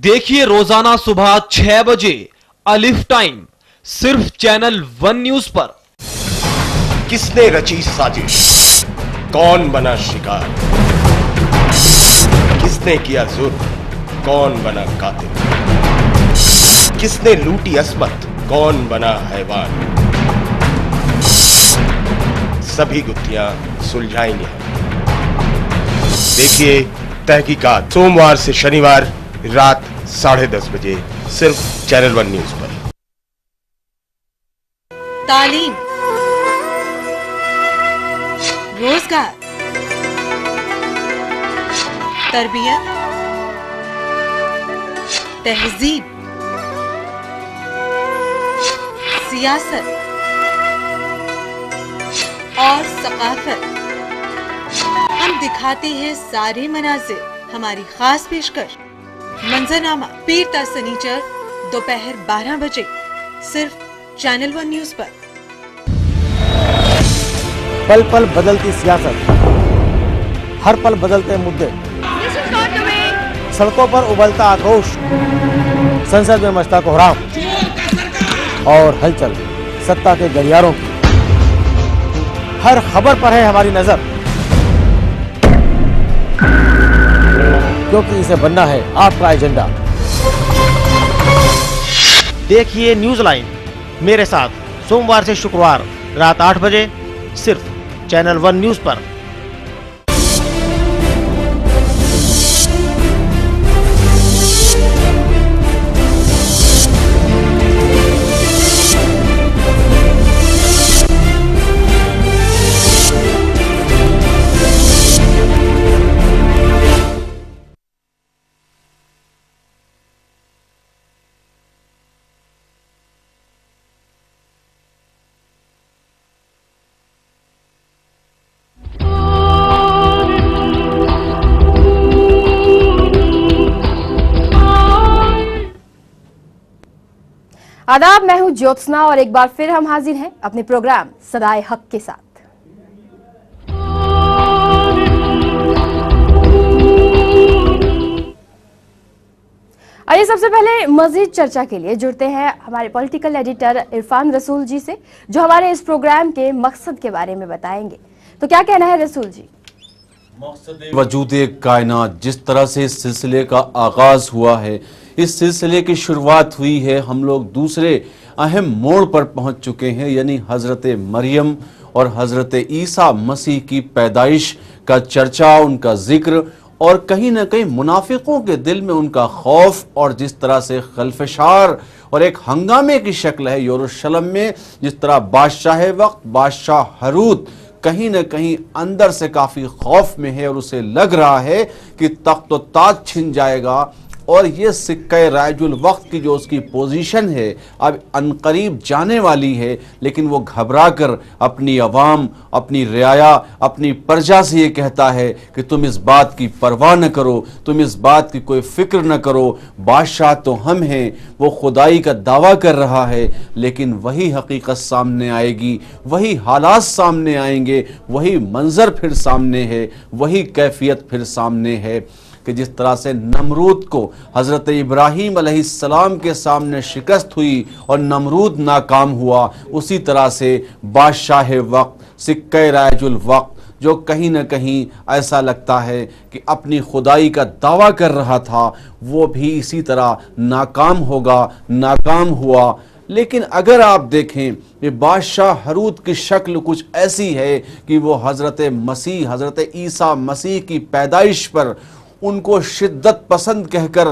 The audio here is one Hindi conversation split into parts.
देखिए रोजाना सुबह 6 बजे अलिफ टाइम सिर्फ चैनल वन न्यूज पर। किसने रची साजिश, कौन बना शिकार, किसने किया जुर्म, कौन बना कातिल, किसने लूटी अस्मत, कौन बना हैवान, सभी गुत्थियां सुलझाएंगे हम। देखिए तहकीकात सोमवार से शनिवार रात 10:30 बजे सिर्फ चैनल वन न्यूज पर। तालीम, रोजगार, तरबियत, तहजीब, सियासत और सकाफत, हम दिखाते हैं सारे मनाजिर। हमारी खास पेशकश मंजरनामा पीर ता सनीचर दोपहर 12 बजे सिर्फ चैनल वन न्यूज पर। पल पल बदलती सियासत, हर पल बदलते मुद्दे, सड़कों पर उबलता आक्रोश, संसद में मचता कोहराम और हलचल सत्ता के गलियारों की। हर खबर पर है हमारी नजर, क्योंकि इसे बनना है आपका एजेंडा। देखिए न्यूज लाइन मेरे साथ सोमवार से शुक्रवार रात 8 बजे सिर्फ चैनल वन न्यूज पर। आदाब, मैं हूं ज्योत्सना और एक बार फिर हम हाजिर हैं अपने प्रोग्राम सदाए हक के साथ। आइए सबसे पहले मजीद चर्चा के लिए जुड़ते हैं हमारे पॉलिटिकल एडिटर इरफान रसूल जी से, जो हमारे इस प्रोग्राम के मकसद के बारे में बताएंगे। तो क्या कहना है रसूल जी? वजूदे कायनात, जिस तरह से इस सिलसिले का आगाज हुआ है, इस सिलसिले की शुरुआत हुई है, हम लोग दूसरे अहम मोड़ पर पहुंच चुके हैं, यानी हजरत मरियम और हजरत ईसा मसीह की पैदाइश का चर्चा, उनका जिक्र और कहीं ना कहीं मुनाफिकों के दिल में उनका खौफ और जिस तरह से खलफशार और एक हंगामे की शक्ल है यरूशलेम में, जिस तरह बादशाह वक्त बादशाह हरूद कहीं न कहीं अंदर से काफी खौफ में है और उसे लग रहा है कि तख्त व ताज छिन जाएगा और ये सिक्का राजुल वक्त की जो उसकी पोजीशन है अब अनकरीब जाने वाली है, लेकिन वो घबरा कर अपनी अवाम, अपनी रियाया, अपनी प्रजा से ये कहता है कि तुम इस बात की परवाह न करो, तुम इस बात की कोई फिक्र न करो, बादशाह तो हम हैं। वो खुदाई का दावा कर रहा है, लेकिन वही हकीकत सामने आएगी, वही हालात सामने आएंगे, वही मंजर फिर सामने है, वही कैफियत फिर सामने है कि जिस तरह से नमरूद को हज़रत इब्राहीम अलैहिस्सलाम के सामने शिकस्त हुई और नमरूद नाकाम हुआ, उसी तरह से बादशाह वक्त सिक्का राजुल वक्त जो कहीं न कहीं ऐसा लगता है कि अपनी खुदाई का दावा कर रहा था, वो भी इसी तरह नाकाम होगा, नाकाम हुआ। लेकिन अगर आप देखें ये बादशाह हरूद की शक्ल कुछ ऐसी है कि वो हज़रत मसीह, हज़रत ईसा मसीह की पैदाइश पर उनको शिद्दत पसंद कहकर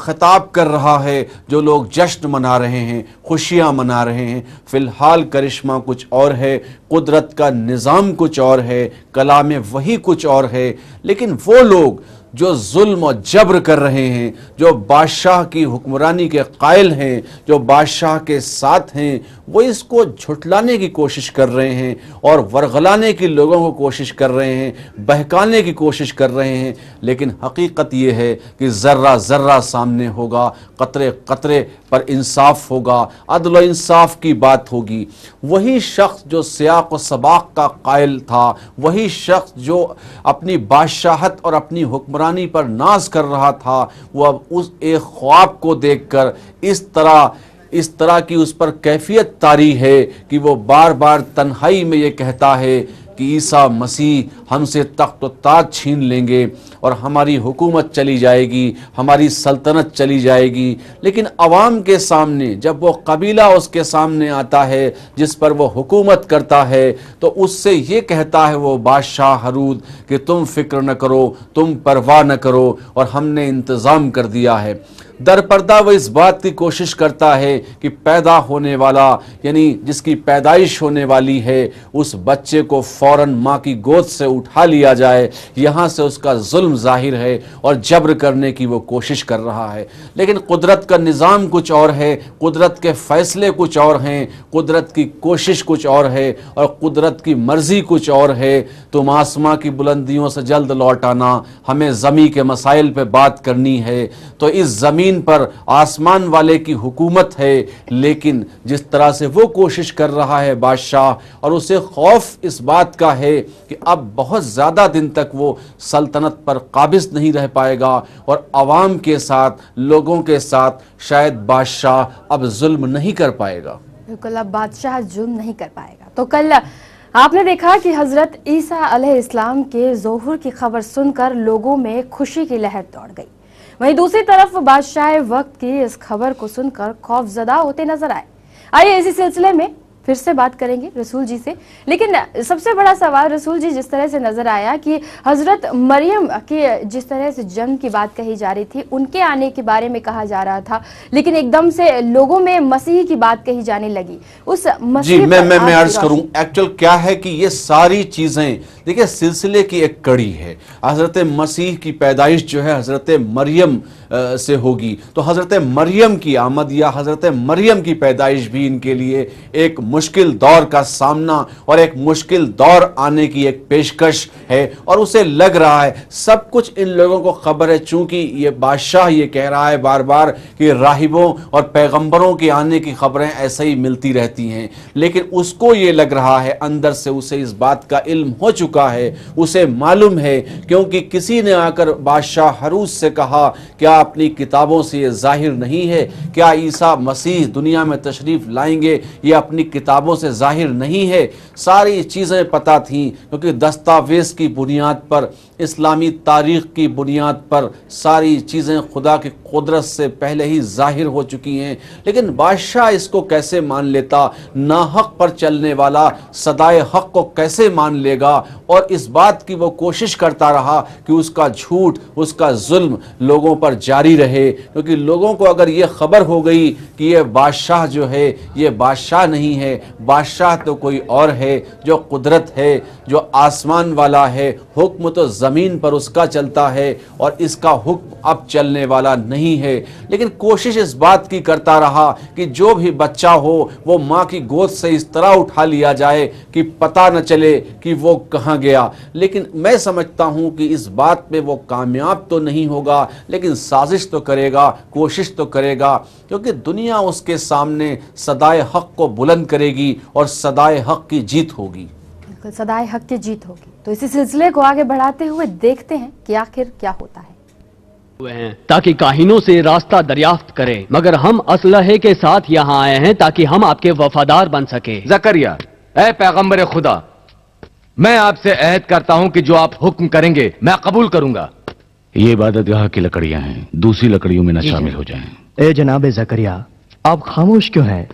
खिताब कर रहा है। जो लोग जश्न मना रहे हैं, खुशियाँ मना रहे हैं, फ़िलहाल करिश्मा कुछ और है, कुदरत का निज़ाम कुछ और है, कलाम वही कुछ और है, लेकिन वो लोग जो जुल्म और जबर कर रहे हैं, जो बादशाह की हुक्मरानी के कायल हैं, जो बादशाह के साथ हैं, वो इसको झुटलाने की कोशिश कर रहे हैं और वरगलाने की लोगों को कोशिश कर रहे हैं, बहकाने की कोशिश कर रहे हैं। लेकिन हकीकत ये है कि ज़र्रा ज़र्रा सामने होगा, कतरे कतरे पर इंसाफ होगा, अदल और इंसाफ की बात होगी। वही शख्स जो सियाक व सबाक का कायल था, वही शख्स जो अपनी बादशाहत और अपनी हुक्मरानी पर नाज कर रहा था, वो अब उस एक ख्वाब को देखकर इस तरह की उस पर कैफियत तारी है कि वो बार बार तन्हाई में ये कहता है कि ईसा मसीह हमसे तख्त व ताज छीन लेंगे और हमारी हुकूमत चली जाएगी, हमारी सल्तनत चली जाएगी। लेकिन अवाम के सामने जब वो कबीला उसके सामने आता है जिस पर वो हुकूमत करता है, तो उससे ये कहता है वो बादशाह हरूद कि तुम फिक्र न करो, तुम परवाह न करो और हमने इंतज़ाम कर दिया है। दरपर्दा वो इस बात की कोशिश करता है कि पैदा होने वाला, यानी जिसकी पैदाइश होने वाली है, उस बच्चे को फौरन माँ की गोद से उठा लिया जाए। यहाँ से उसका जुल्म जाहिर है और जबर करने की वो कोशिश कर रहा है। लेकिन कुदरत का निज़ाम कुछ और है, कुदरत के फैसले कुछ और हैं, कुदरत की कोशिश कुछ और है और कुदरत की मर्जी कुछ और है। तुम आसमां की बुलंदियों से जल्द लौट आना, हमें ज़मीन के मसाइल पे बात करनी है। तो इस ज़मीन पर आसमान वाले की हुकूमत है, लेकिन जिस तरह से वो कोशिश कर रहा है बादशाह, और उसे खौफ इस बात का है कि अब बहुत ज़्यादा दिन तक वो सल्तनत पर काबिज नहीं रह पाएगा और अवाम के साथ, लोगों के साथ शायद बादशाह अब जुल्म नहीं कर पाएगा। बिल्कुल, अब बादशाह जुल्म नहीं कर पाएगा। तो कल आपने देखा कि हजरत ईसा अलैहिस्सलाम के ज़ोहर की खबर सुनकर लोगों में खुशी की लहर दौड़ गई। वहीं दूसरी तरफ बादशाह वक्त की इस खबर को सुनकर खौफजदा होते नजर आए। आइए इसी सिलसिले में फिर से बात करेंगे रसूल जी से। लेकिन सबसे बड़ा सवाल रसूल जी, जिस तरह से नजर आया कि हजरत मरियम के जिस तरह से जन्म की बात कही जा रही थी, उनके आने के बारे में कहा जा रहा था, लेकिन एकदम से लोगों में मसीह की बात कही जाने लगी। उस मसीह जी मैं अर्ज करूं, एक्चुअल क्या है कि ये सारी चीजें देखिए सिलसिले की एक कड़ी है। हजरत मसीह की पैदाइश जो है हजरत मरियम से होगी, तो हजरत मरियम की आमद या हजरत मरियम की पैदाइश भी इनके लिए एक मुश्किल दौर का सामना और एक मुश्किल दौर आने की एक पेशकश है। और उसे लग रहा है, सब कुछ इन लोगों को खबर है, चूंकि ये बादशाह ये कह रहा है बार बार कि राहिबों और पैगंबरों के आने की खबरें ऐसे ही मिलती रहती हैं, लेकिन उसको ये लग रहा है, अंदर से उसे इस बात का इल्म हो चुका है, उसे मालूम है, क्योंकि किसी ने आकर बादशाह हरूज से कहा क्या अपनी किताबों से ये जाहिर नहीं है, क्या ईसा मसीह दुनिया में तशरीफ लाएंगे, ये अपनी किताबों से जाहिर नहीं है। सारी चीज़ें पता थीं, क्योंकि दस्तावेज़ की बुनियाद पर, इस्लामी तारीख़ की बुनियाद पर सारी चीज़ें खुदा की कुदरत से पहले ही जाहिर हो चुकी हैं। लेकिन बादशाह इसको कैसे मान लेता, नाहक पर चलने वाला सदाए हक को कैसे मान लेगा, और इस बात की वो कोशिश करता रहा कि उसका झूठ, उसका जुल्म लोगों पर जारी रहे। क्योंकि लोगों को अगर ये खबर हो गई कि ये बादशाह जो है ये बादशाह नहीं है, बादशाह तो कोई और है, जो कुदरत है, जो आसमान वाला है, हुक्म तो ज़मीन पर उसका चलता है और इसका हुक्म अब चलने वाला नहीं है। लेकिन कोशिश इस बात की करता रहा कि जो भी बच्चा हो वो माँ की गोद से इस तरह उठा लिया जाए कि पता न चले कि वो कहाँ गया। लेकिन मैं समझता हूँ कि इस बात में वो कामयाब तो नहीं होगा, लेकिन साजिश तो करेगा, कोशिश तो करेगा, क्योंकि दुनिया उसके सामने सदाए हक को बुलंद करेगी और सदाए हक की जीत होगी। सदाए हक की जीत होगी। तो इसी सिलसिले को आगे बढ़ाते हुए देखते हैं कि आखिर क्या होता है। ताकि काहिनों से रास्ता दरियाफ्त करें, मगर हम असलहे के साथ यहाँ आए हैं ताकि हम आपके वफादार बन सके। जकरिया, ए पैगंबर खुदा, मैं आपसे अहद करता हूं कि जो आप हुक्म करेंगे मैं कबूल करूंगा। ये इबादतगाह की लकड़ियां हैं, दूसरी लकड़ियों में न शामिल हो जाएं। ए जनाब जकरिया, आप खामोश क्यों हैं?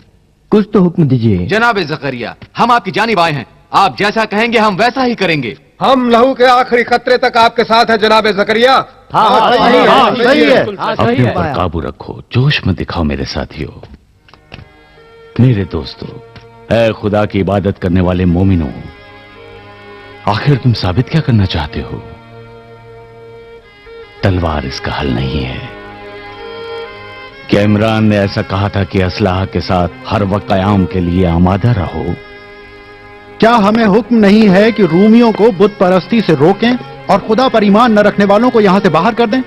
कुछ तो हुक्म दीजिए। जनाब जकरिया, हम आपकी जानिब आए हैं, आप जैसा कहेंगे हम वैसा ही करेंगे। हम लहू के आखिरी खतरे तक आपके साथ है जनाब जकरिया। सही है। अपने ऊपर काबू रखो, जोश में दिखाओ मेरे साथियों, मेरे दोस्तों, ऐ खुदा की इबादत करने वाले मोमिनों, आखिर तुम साबित क्या करना चाहते हो? तलवार इसका हल नहीं है। क्या इमरान ने ऐसा कहा था कि असलाह के साथ हर वक्त क़याम के लिए आमादा रहो? क्या हमें हुक्म नहीं है कि रूमियों को बुत परस्ती से रोकें और खुदा पर ईमान न रखने वालों को यहां से बाहर कर दें?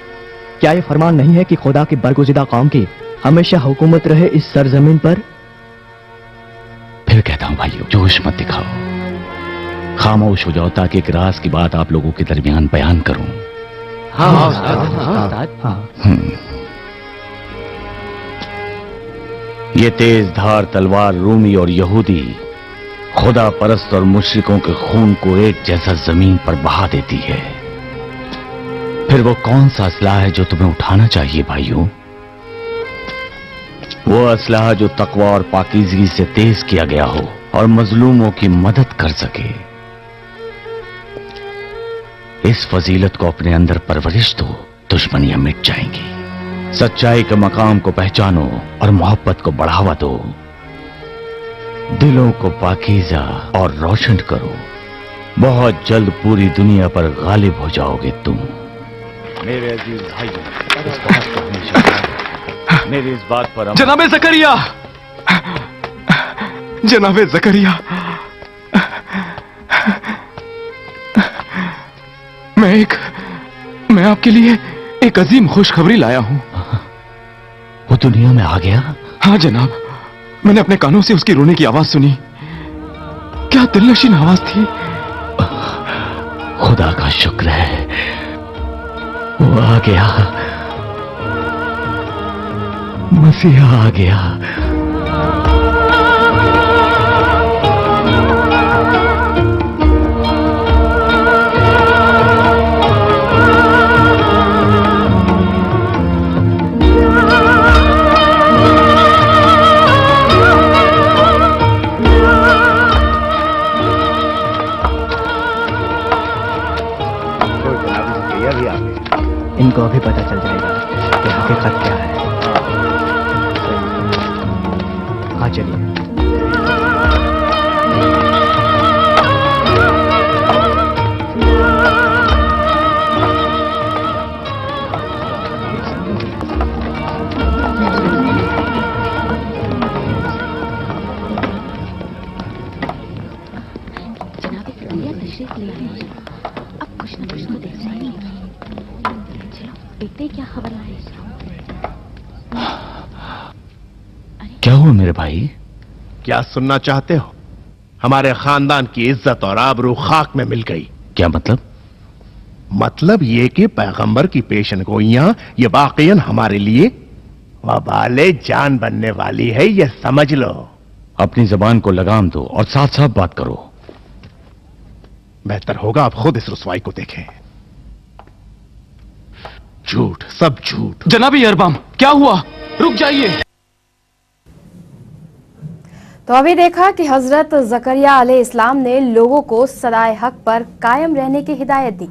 क्या यह फरमान नहीं है कि खुदा की बरगुज़िदा कौम की हमेशा हुकूमत रहे इस सरजमीन पर? फिर कहता हूं भाइयों, जोश मत दिखाओ, खामोश हो जाओ ताकि एक राज की बात आप लोगों के दरमियान बयान करूं। ये तेज धार तलवार रूमी और यहूदी खुदा परस्त और मुशरिकों के खून को एक जैसा जमीन पर बहा देती है। फिर वो कौन सा असलाह है जो तुम्हें उठाना चाहिए भाइयों? वो असलाह जो तकवा और पाकीज़गी से तेज किया गया हो और मजलूमों की मदद कर सके। इस फजीलत को अपने अंदर परवरिश दो, दुश्मनियां मिट जाएंगी। सच्चाई के मकाम को पहचानो और मोहब्बत को बढ़ावा दो। दिलों को पाकीज़ा और रोशन करो। बहुत जल्द पूरी दुनिया पर गालिब हो जाओगे तुम। मेरे अजीज भाइयों, इस बात को हमेशा याद रखो। मेरी इस बात पर जनाबे ज़करिया, जनाबे ज़करिया, मैं आपके लिए एक अजीम खुशखबरी लाया हूं। वो दुनिया में आ गया? हाँ जनाब, मैंने अपने कानों से उसकी रोने की आवाज सुनी। क्या दिलनशीन आवाज थी। खुदा का शुक्र है, वो आ गया, मसीहा आ गया। इनको अभी पता चल जाएगा कि हकीकत क्या है। हाँ चलिए। क्या हुआ मेरे भाई? क्या सुनना चाहते हो? हमारे खानदान की इज्जत और आबरू खाक में मिल गई। क्या मतलब? मतलब ये कि पैगंबर की पेशनगोइयां ये वाकईन हमारे लिए वबाले जान बनने वाली है, ये समझ लो। अपनी जबान को लगाम दो और साफ साफ बात करो। बेहतर होगा आप खुद इस रुसवाई को देखें। झूठ, सब झूठ। जनाबी अरबाम, क्या हुआ? रुक जाइए। तो अभी देखा कि हजरत ज़करिया अलैहिस्सलाम ने लोगों को सदाए हक पर कायम रहने की हिदायत दी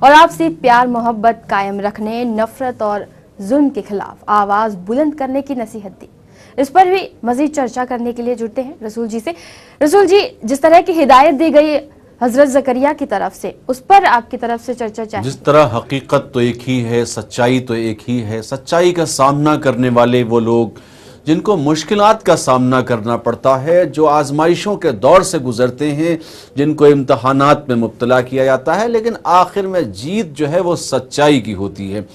और आपसी प्यार मोहब्बत कायम रखने, नफरत और जुल्म के खिलाफ आवाज बुलंद करने की नसीहत दी। इस पर भी मजीद चर्चा करने के लिए जुड़ते हैं रसूल जी से। रसूल जी, जिस तरह की हिदायत दी गई हजरत ज़करिया की तरफ से, उस पर आपकी तरफ से चर्चा चाहिए। जिस तरह हकीकत तो एक ही है, सच्चाई तो एक ही है। सच्चाई का सामना करने वाले वो लोग जिनको मुश्किलात का सामना करना पड़ता है, जो आजमाइशों के दौर से गुजरते हैं, जिनको इम्तहानात में मुब्तला किया जाता है, लेकिन आखिर में जीत जो है वो सच्चाई की होती है।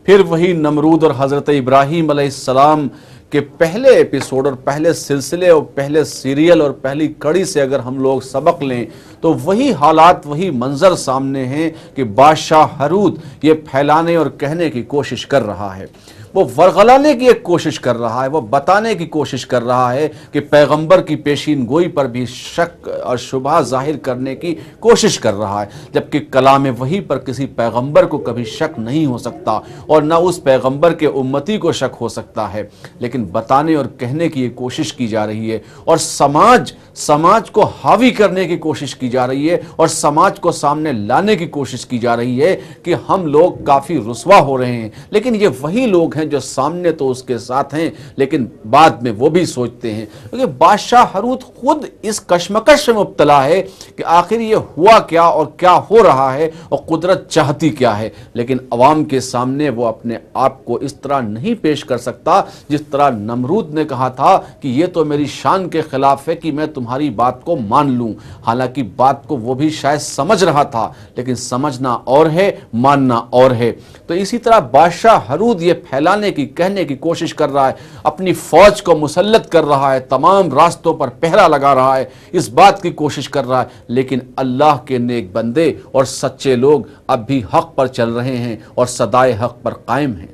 फिर वही नमरूद और हज़रत इब्राहीम अलैहिस्सलाम के पहले एपिसोड और पहले सिलसिले और पहले सीरियल और पहली कड़ी से अगर हम लोग सबक लें तो वही हालात, वही मंजर सामने हैं कि बादशाह हरूद ये फैलाने और कहने की कोशिश कर रहा है, वो वरगलाने की एक कोशिश कर रहा है, वो बताने की कोशिश कर रहा है कि पैगंबर की पेशीन गोई पर भी शक और शुबहा जाहिर करने की कोशिश कर रहा है, जबकि कलाम वही पर किसी पैगंबर को कभी शक नहीं हो सकता और ना उस पैगंबर के उम्मती को शक हो सकता है। लेकिन बताने और कहने की ये कोशिश की जा रही है और समाज को हावी करने की कोशिश की जा रही है और समाज को सामने लाने की कोशिश की जा रही है कि हम लोग काफ़ी रुसवा हो रहे हैं। लेकिन ये वही लोग हैं जो सामने तो उसके साथ हैं लेकिन बाद में वो भी सोचते हैं, क्योंकि बादशाह हरूत खुद इस कश्मकश में मुब्तला है कि आखिर ये हुआ क्या और क्या हो रहा है और कुदरत चाहती क्या है। लेकिन अवाम के सामने वो अपने आप को इस तरह नहीं पेश कर सकता जिस तरह नमरूद ने कहा था कि ये तो मेरी शान के खिलाफ है कि मैं तुम्हारी बात को मान लूं। हालांकि बात को वो भी शायद समझ रहा था, लेकिन समझना और है, मानना और है। तो इसी तरह बादशाह हरूद ये फैलाने की, कहने की कोशिश कर रहा है, अपनी फौज को मुसल्लत कर रहा है, तमाम रास्तों पर पहरा लगा रहा है, इस बात की कोशिश कर रहा है, लेकिन अल्लाह के नेक बंदे और सच्चे लोग अब भी हक पर चल रहे हैं और सदाए हक पर कायम हैं।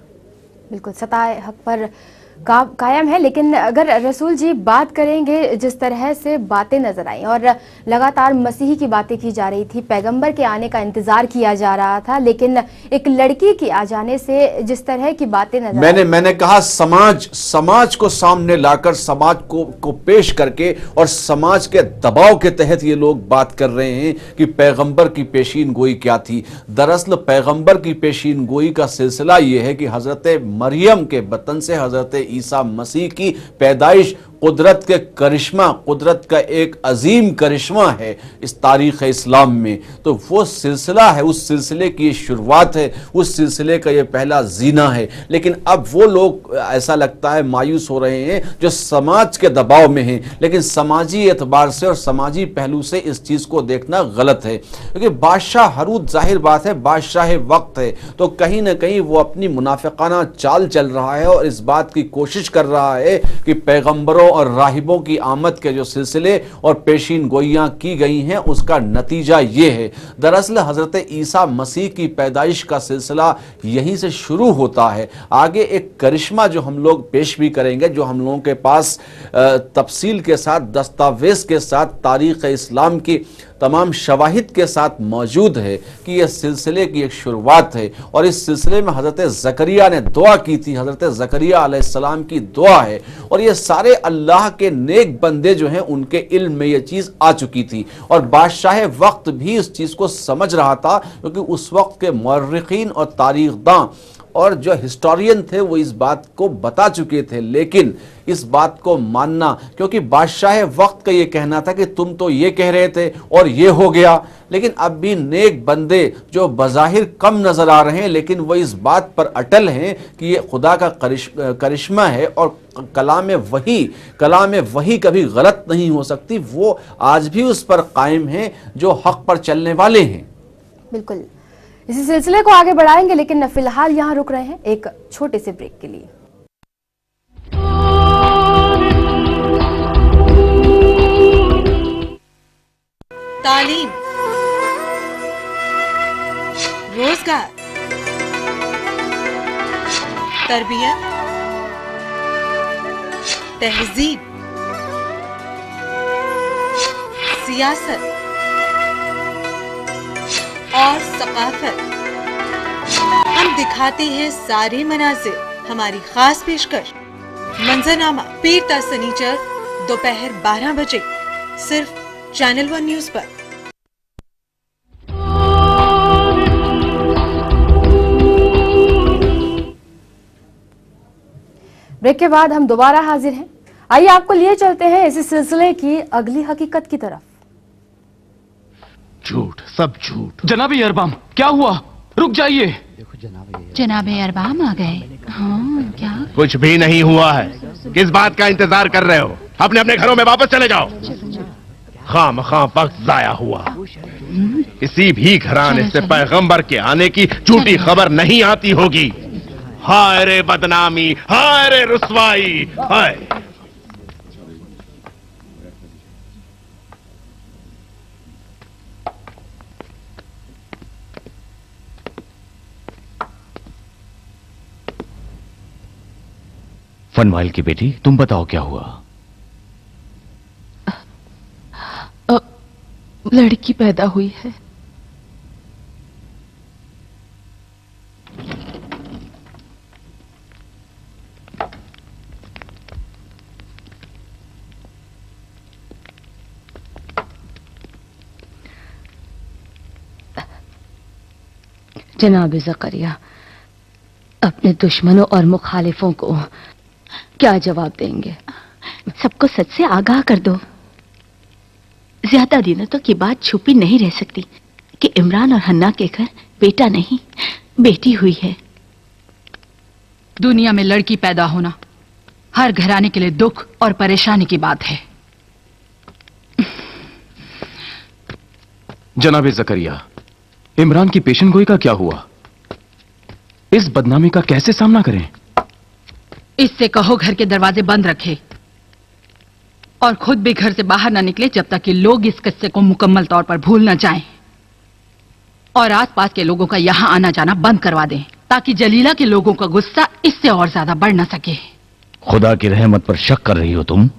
बिल्कुल सताए हक पर कायम है। लेकिन अगर रसूल जी बात करेंगे, जिस तरह से बातें नजर आई और लगातार मसीही की बातें की जा रही थी, पैगंबर के आने का इंतजार किया जा रहा था, लेकिन एक लड़की के आ जाने से जिस तरह की बातें नजर मैंने कहा समाज को सामने लाकर, समाज को पेश करके और समाज के दबाव के तहत ये लोग बात कर रहे हैं कि पैगंबर की पेशीन गोई क्या थी। दरअसल पैगंबर की पेशीन गोई का सिलसिला ये है कि हजरत मरियम के बतन से हजरत ईसा मसीह की पैदाइश कुदरत के करिश्मा, कुदरत का एक अजीम करिश्मा है इस तारीख़ इस्लाम में। तो वो सिलसिला है, उस सिलसिले की शुरुआत है, उस सिलसिले का ये पहला जीना है। लेकिन अब वो लोग ऐसा लगता है मायूस हो रहे हैं जो समाज के दबाव में हैं, लेकिन समाजी एतबार से और समाजी पहलू से इस चीज़ को देखना गलत है, क्योंकि बादशाह हरूद जाहिर बात है बादशाह वक्त है, तो कहीं ना कहीं वो अपनी मुनाफिकाना चाल चल रहा है और इस बात की कोशिश कर रहा है कि पैगंबरों और राहिबों की आमद के जो सिलसिले और पेशीन गोइयां की गई हैं उसका नतीजा ये है। दरअसल हजरत ईसा मसीह की पैदाइश का सिलसिला यहीं से शुरू होता है। आगे एक करिश्मा जो हम लोग पेश भी करेंगे, जो हम लोगों के पास तफसील के साथ, दस्तावेज के साथ, तारीख़ इस्लाम की तमाम शवाहिद के साथ मौजूद है कि यह सिलसिले की एक शुरुआत है। और इस सिलसिले में हज़रत ज़करिया ने दुआ की थी, हज़रत ज़करिया अलैहिस्सलाम की दुआ है, और ये सारे अल्लाह के नेक बंदे जो हैं उनके इल्म में ये चीज़ आ चुकी थी और बादशाह वक्त भी इस चीज़ को समझ रहा था, क्योंकि उस वक्त के मौर्रिखीन और तारीखदां और जो हिस्टोरियन थे वो इस बात को बता चुके थे। लेकिन इस बात को मानना, क्योंकि बादशाह वक्त का ये कहना था कि तुम तो ये कह रहे थे और ये हो गया, लेकिन अब भी नेक बंदे जो बज़ाहिर कम नजर आ रहे हैं लेकिन वो इस बात पर अटल हैं कि ये खुदा का करिश्मा है और कलाम वही कभी गलत नहीं हो सकती, वो आज भी उस पर कायम हैं जो हक पर चलने वाले हैं। बिल्कुल इसी सिलसिले को आगे बढ़ाएंगे, लेकिन फिलहाल यहाँ रुक रहे हैं एक छोटे से ब्रेक के लिए। तालीम, रोजगार, तरबियत, तहजीब, सियासत और सकाफत, हम दिखाते हैं सारे मनाजिर। हमारी खास पेशकश मंजरनामा पीर ता सनीचर दोपहर 12 बजे सिर्फ चैनल 1 न्यूज पर। ब्रेक के बाद हम दोबारा हाजिर हैं। आइए आपको लिए चलते हैं इसी सिलसिले की अगली हकीकत की तरफ। झूठ, सब झूठ। जनाबे अरबाम, क्या हुआ? रुक जाइए। जनाबे अरबाम आ गए। हाँ, क्या? कुछ भी नहीं हुआ है। किस बात का इंतजार कर रहे हो? अपने अपने घरों में वापस चले जाओ। खामखा वक्त जाया हुआ। किसी भी घराने से पैगंबर के आने की झूठी खबर नहीं आती होगी। हाय रे बदनामी, हाय रे रुसवाई, हाय। फनवाइल की बेटी, तुम बताओ क्या हुआ? लड़की पैदा हुई है। जनाब ज़करिया, अपने दुश्मनों और मुखालिफों को क्या जवाब देंगे? सबको सच से आगाह कर दो। ज्यादा दिनों तक ये बात छुपी नहीं रह सकती कि इमरान और हन्ना के घर बेटा नहीं बेटी हुई है। दुनिया में लड़की पैदा होना हर घराने के लिए दुख और परेशानी की बात है। जनाबे जकरिया, इमरान की पेशन गोई का क्या हुआ? इस बदनामी का कैसे सामना करें? इससे कहो घर के दरवाजे बंद रखे और खुद भी घर से बाहर ना निकले जब तक कि लोग इस किस्से को मुकम्मल तौर पर भूल न जाएं। और आसपास के लोगों का यहां आना जाना बंद करवा दें ताकि जलीला के लोगों का गुस्सा इससे और ज्यादा बढ़ न सके। खुदा की रहमत पर शक कर रही हो तुम?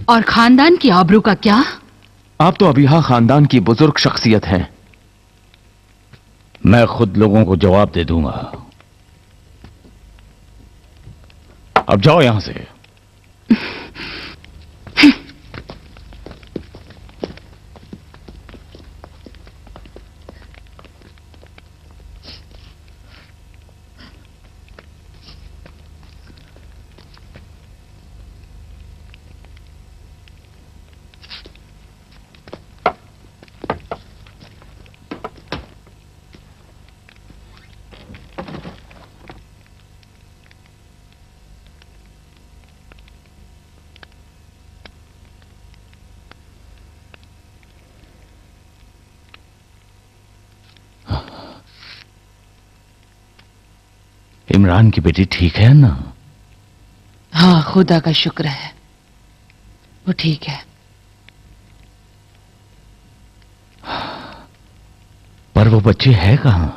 और खानदान की आबरू का क्या? आप तो अबिहा खानदान की बुजुर्ग शख्सियत हैं। मैं खुद लोगों को जवाब दे दूंगा। अब जाओ यहां से। इमरान की बेटी ठीक है ना? हाँ, खुदा का शुक्र है, वो ठीक है। पर वो बच्ची है कहां?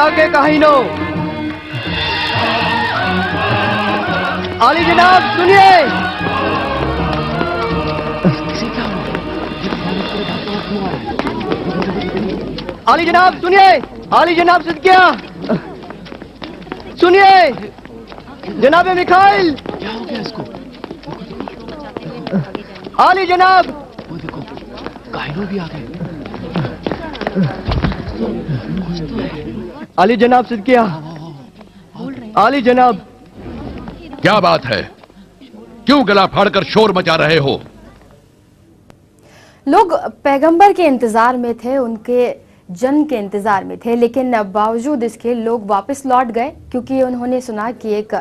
के कहीनो आली जनाब सुनिए। आली जनाब सुनिए। आली जनाब सदकिया सुनिए। जनाब मिखाइल। क्या हो गया इसको? आली जनाब। वो देखो काहिनो भी आ गए। आली जनाब सदकिया। आली जनाब। क्या बात है? क्यों गला फाड़कर शोर मचा रहे हो? लोग पैगंबर के इंतजार में थे, उनके जन्म के इंतजार में थे, लेकिन बावजूद इसके लोग वापस लौट गए क्योंकि उन्होंने सुना कि एक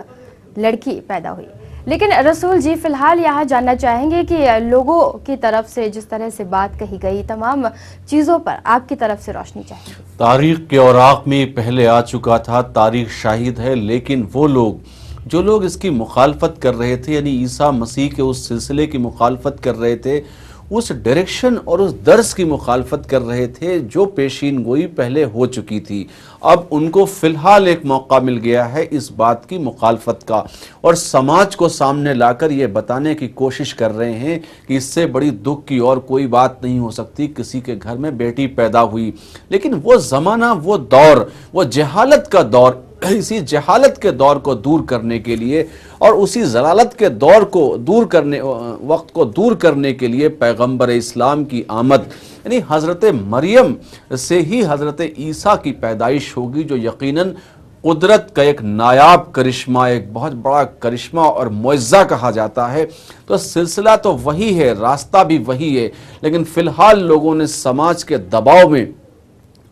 लड़की पैदा हुई। लेकिन रसूल जी फिलहाल यहाँ जानना चाहेंगे कि लोगों की तरफ से जिस तरह से बात कही गई तमाम चीज़ों पर आपकी तरफ से रोशनी चाहिए। तारीख के औराक में पहले आ चुका था, तारीख शाहिद है, लेकिन वो लोग जो लोग इसकी मुखालफत कर रहे थे, यानी ईसा मसीह के उस सिलसिले की मुखालफत कर रहे थे, उस डायरेक्शन और उस दर्स की मुखालफत कर रहे थे जो पेशीन गोई पहले हो चुकी थी, अब उनको फिलहाल एक मौका मिल गया है इस बात की मुखालफत का और समाज को सामने लाकर ये बताने की कोशिश कर रहे हैं कि इससे बड़ी दुख की और कोई बात नहीं हो सकती, किसी के घर में बेटी पैदा हुई। लेकिन वो ज़माना, वो दौर, वो जहालत का दौर इसी जहालत के दौर को दूर करने के लिए और उसी जलालत के दौर को दूर करने वक्त को दूर करने के लिए पैगंबर इस्लाम की आमद यानी हज़रत मरियम से ही हज़रत ईसा की पैदाइश होगी, जो यकीनन कुदरत का एक नायाब करिश्मा, एक बहुत बड़ा करिश्मा और मुअज्जा कहा जाता है। तो सिलसिला तो वही है, रास्ता भी वही है, लेकिन फ़िलहाल लोगों ने समाज के दबाव में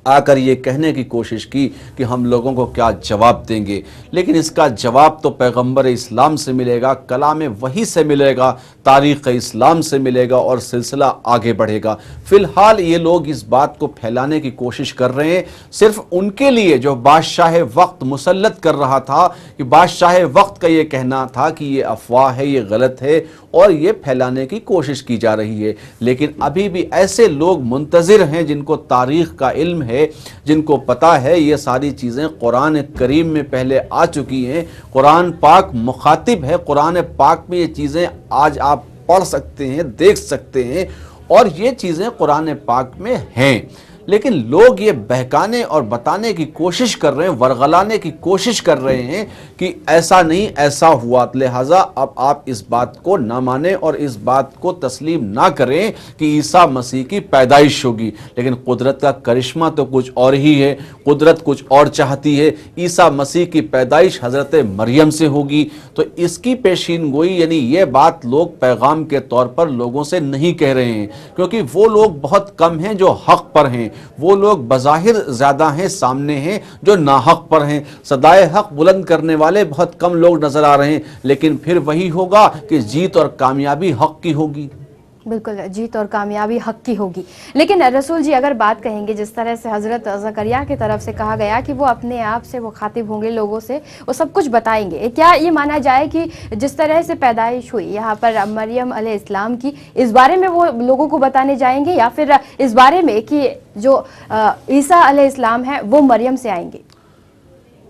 आकर ये कहने की कोशिश की कि हम लोगों को क्या जवाब देंगे, लेकिन इसका जवाब तो पैगंबर इस्लाम से मिलेगा, कलाम वही से मिलेगा, तारीख़ इस्लाम से मिलेगा और सिलसिला आगे बढ़ेगा। फ़िलहाल ये लोग इस बात को फैलाने की कोशिश कर रहे हैं सिर्फ उनके लिए जो बादशाह वक्त मुसल्लत कर रहा था, कि बादशाह वक्त का ये कहना था कि ये अफवाह है, ये गलत है और ये फैलाने की कोशिश की जा रही है। लेकिन अभी भी ऐसे लोग मुंतज़िर हैं जिनको तारीख़ का इल्म है, जिनको पता है ये सारी चीज़ें कुरान करीम में पहले आ चुकी हैं, कुरान पाक मुखातिब है, कुरान पाक में ये चीज़ें आज आप पढ़ सकते हैं, देख सकते हैं और ये चीज़ें कुरान पाक में हैं। लेकिन लोग ये बहकाने और बताने की कोशिश कर रहे हैं, वरगलाने की कोशिश कर रहे हैं कि ऐसा नहीं ऐसा हुआ, लिहाजा अब आप इस बात को ना माने और इस बात को तस्लीम ना करें कि ईसा मसीह की पैदाइश होगी। लेकिन कुदरत का करिश्मा तो कुछ और ही है, कुदरत कुछ और चाहती है। ईसा मसीह की पैदाइश हज़रत मरियम से होगी, तो इसकी पेशीन गोई यानी ये बात लोग पैगाम के तौर पर लोगों से नहीं कह रहे हैं, क्योंकि वो लोग बहुत कम हैं जो हक पर हैं, वो लोग बज़ाहिर ज़्यादा हैं, सामने हैं जो नाहक पर हैं। सदाए हक बुलंद करने वाले बहुत कम लोग नज़र आ रहे हैं, लेकिन फिर वही होगा कि जीत और कामयाबी हक की होगी। बिल्कुल, जीत और कामयाबी हक की होगी। लेकिन रसूल जी, अगर बात कहेंगे जिस तरह से हज़रत ज़करिया की तरफ से कहा गया कि वो अपने आप से वो खातिब होंगे, लोगों से वो सब कुछ बताएंगे, क्या ये माना जाए कि जिस तरह से पैदाइश हुई यहाँ पर मरियम अलैहिस्सलाम की, इस बारे में वो लोगों को बताने जाएंगे, या फिर इस बारे में कि जो ईसा अलैहिस्सलाम है वो मरियम से आएंगे?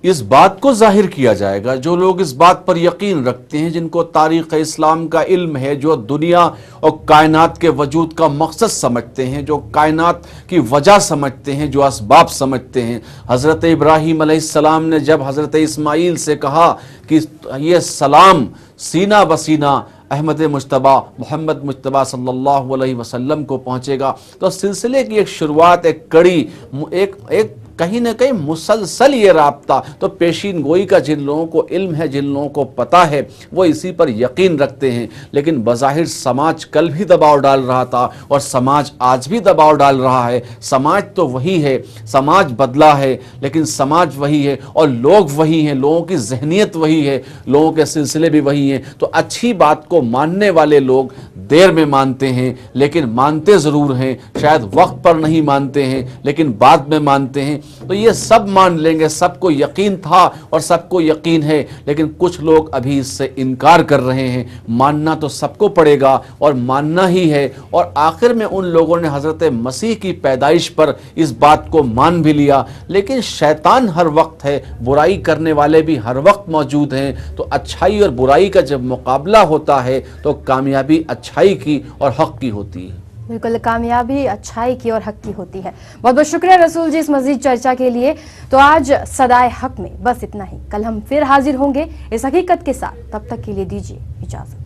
इस बात को जाहिर किया जाएगा। जो लोग इस बात पर यकीन रखते हैं, जिनको तारीख़ इस्लाम का इल्म है, जो दुनिया और कायनात के वजूद का मकसद समझते हैं, जो कायनात की वजह समझते हैं, जो असबाब समझते हैं। हज़रत इब्राहीम अलैहिस्सलाम ने जब हज़रत इस्माईल से कहा कि ये सलाम सीना बसीना अहमद मुज्तबा मोहम्मद मुज्तबा सल्लल्लाहु अलैहि वसल्लम को पहुँचेगा, तो सिलसिले की एक शुरुआत, एक कड़ी, एक कहीं ना कहीं मुसलसल ये राब्ता, तो पेशीन गोई का जिन लोगों को इल्म है, जिन लोगों को पता है, वो इसी पर यकीन रखते हैं। लेकिन बज़ाहिर समाज कल भी दबाव डाल रहा था और समाज आज भी दबाव डाल रहा है। समाज तो वही है, समाज बदला है, लेकिन समाज वही है और लोग वही हैं, लोगों की जहनीत वही है, लोगों के सिलसिले भी वही हैं। तो अच्छी बात को मानने वाले लोग देर में मानते हैं, लेकिन मानते ज़रूर हैं। शायद वक्त पर नहीं मानते हैं, लेकिन बाद में मानते हैं। तो ये सब मान लेंगे, सबको यकीन था और सबको यकीन है, लेकिन कुछ लोग अभी इससे इनकार कर रहे हैं। मानना तो सबको पड़ेगा और मानना ही है। और आखिर में उन लोगों ने हज़रत मसीह की पैदाइश पर इस बात को मान भी लिया। लेकिन शैतान हर वक्त है, बुराई करने वाले भी हर वक्त मौजूद हैं। तो अच्छाई और बुराई का जब मुकाबला होता है तो कामयाबी अच्छाई की और हक की होती है। बिल्कुल, कामयाबी अच्छाई की और हक की होती है। बहुत बहुत शुक्रिया रसूल जी इस मज़ीद चर्चा के लिए। तो आज सदाए हक में बस इतना ही। कल हम फिर हाजिर होंगे इस हकीकत के साथ। तब तक के लिए दीजिए इजाज़त।